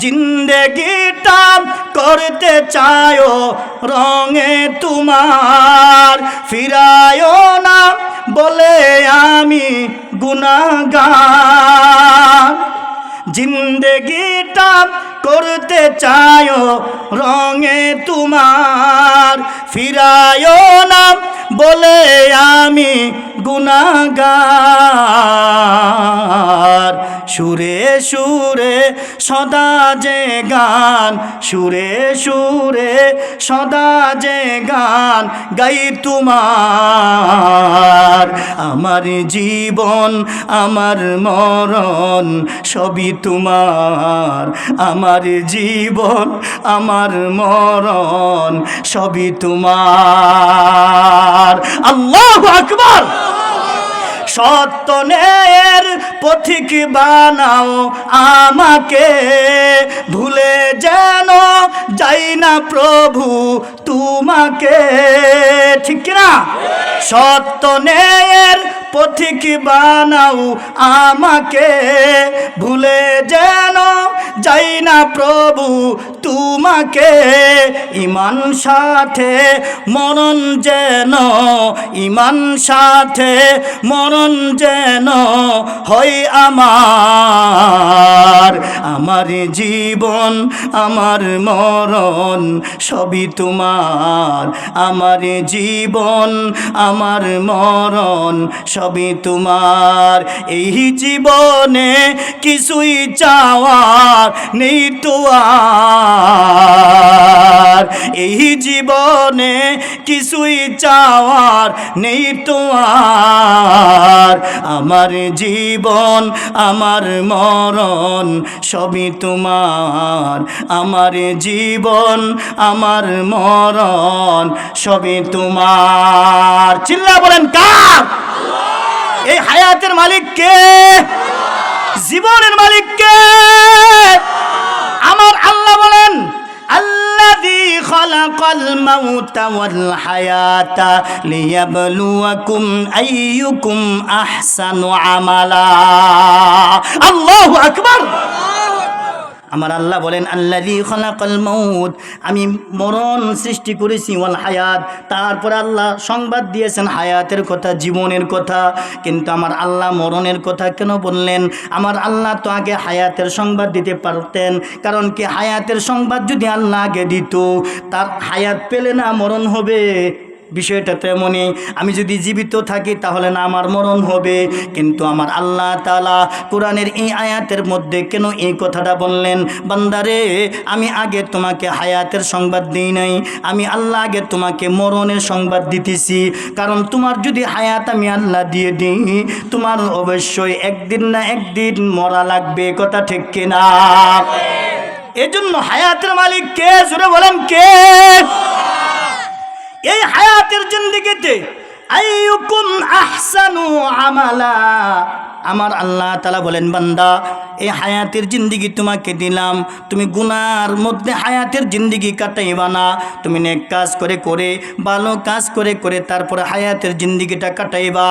জিন্দেগিটা করতে চায়ো রঙে তোমার, ফিরায়ো না বলে আমি গুনাহগার। জিন্দেগিটা করতে চায়ো রঙে তোমার, ফিরায়ো না বলে আমি গুনাহগার। সুরে সুরে সদা যে গান, সুরে সুরে সদা যে গান গাই তোমার। আমার জীবন আমার মরণ সবই তোমার, আমার জীবন আমার মরণ সবই তোমার। আল্লাহু আকবার। সত্য ন্যায়ের পথিক বানাও আমাকে, ভুলে যেন যাই না প্রভু তোমাকে। ঠিক না? সত্য ন্যায়ের পথিক বানাও আমাকে, ভুলে যেন যাই না প্রভু তোমাকে। ঈমান সাথে মরণ যেন, ঈমান সাথে মরণ যেন হয় আমার। আমার জীবন আমার মরণ সবই তোমার, আমার জীবন আমার মরণ সবই তোমার। এই জীবনে কিছুই চাওয়ার নেই তো আর, এই জীবনে কিছুই চাওয়ার নেই তো আর। আমার জীবন আমার মরণ সবই তোমার, আমার জীবন আমার মরণ সবই তোমার। চিল্লা বলেন কার? এই হায়াতের মালিক কে? জীবনের মালিক কে? আমার আল্লাহ বলেন, আল্লাযী খালাকাল মাউতা ওয়াল হায়াতা লিয়াবলুয়াকুম আইয়ুকুম আহসানু আমালা। আল্লাহু আকবার। আমার আল্লাহ বলেন, আল্লাযী খালাকাল মাউত, আমি মরণ সৃষ্টি করেছি, ওয়াল হায়াত, তারপর আল্লাহ সংবাদ দিয়েছেন হায়াতের কথা, জীবনের কথা। কিন্তু আমার আল্লাহ মরণের কথা কেন বললেন? আমার আল্লাহ তো আগে হায়াতের সংবাদ দিতে পারতেন। কারণ কি, হায়াতের সংবাদ যদি আল্লাহ আগে দিত, তার হায়াত পেলে না মরণ হবে। বিষয়টা তেমনই, আমি যদি জীবিত থাকি তাহলে না আমার মরণ হবে। কিন্তু আমার আল্লাহ তাআলা কোরআনের এই আয়াতের মধ্যে কেন এই কথাটা বললেন? বান্দারে, আমি আগে তোমাকে হায়াতের সংবাদ দিই নাই, আমি আল্লাহ আগে তোমাকে মরণের সংবাদ দিতেছি। কারণ তোমার যদি হায়াত আমি আল্লাহ দিয়ে দিই, তোমার অবশ্যই একদিন না একদিন মরা লাগবে। কথা ঠিক কিনা? এজন্য হায়াতের মালিক কে? জোরে বলেন কে? এই হায়াতের জিন্দেগিতে আইয়ুকুম আহসানু আমালা, আমার আল্লাহ তাআলা বলেন, বান্দা এই হায়াতের জিন্দেগি তোমাকে দিলাম, তুমি গুনার মধ্যে হায়াতের জিন্দেগি কাটাইবা না। তুমি নেক কাজ করে করে, ভালো কাজ করে করে তারপরে হায়াতের জিন্দেগিটা কাটাইবা।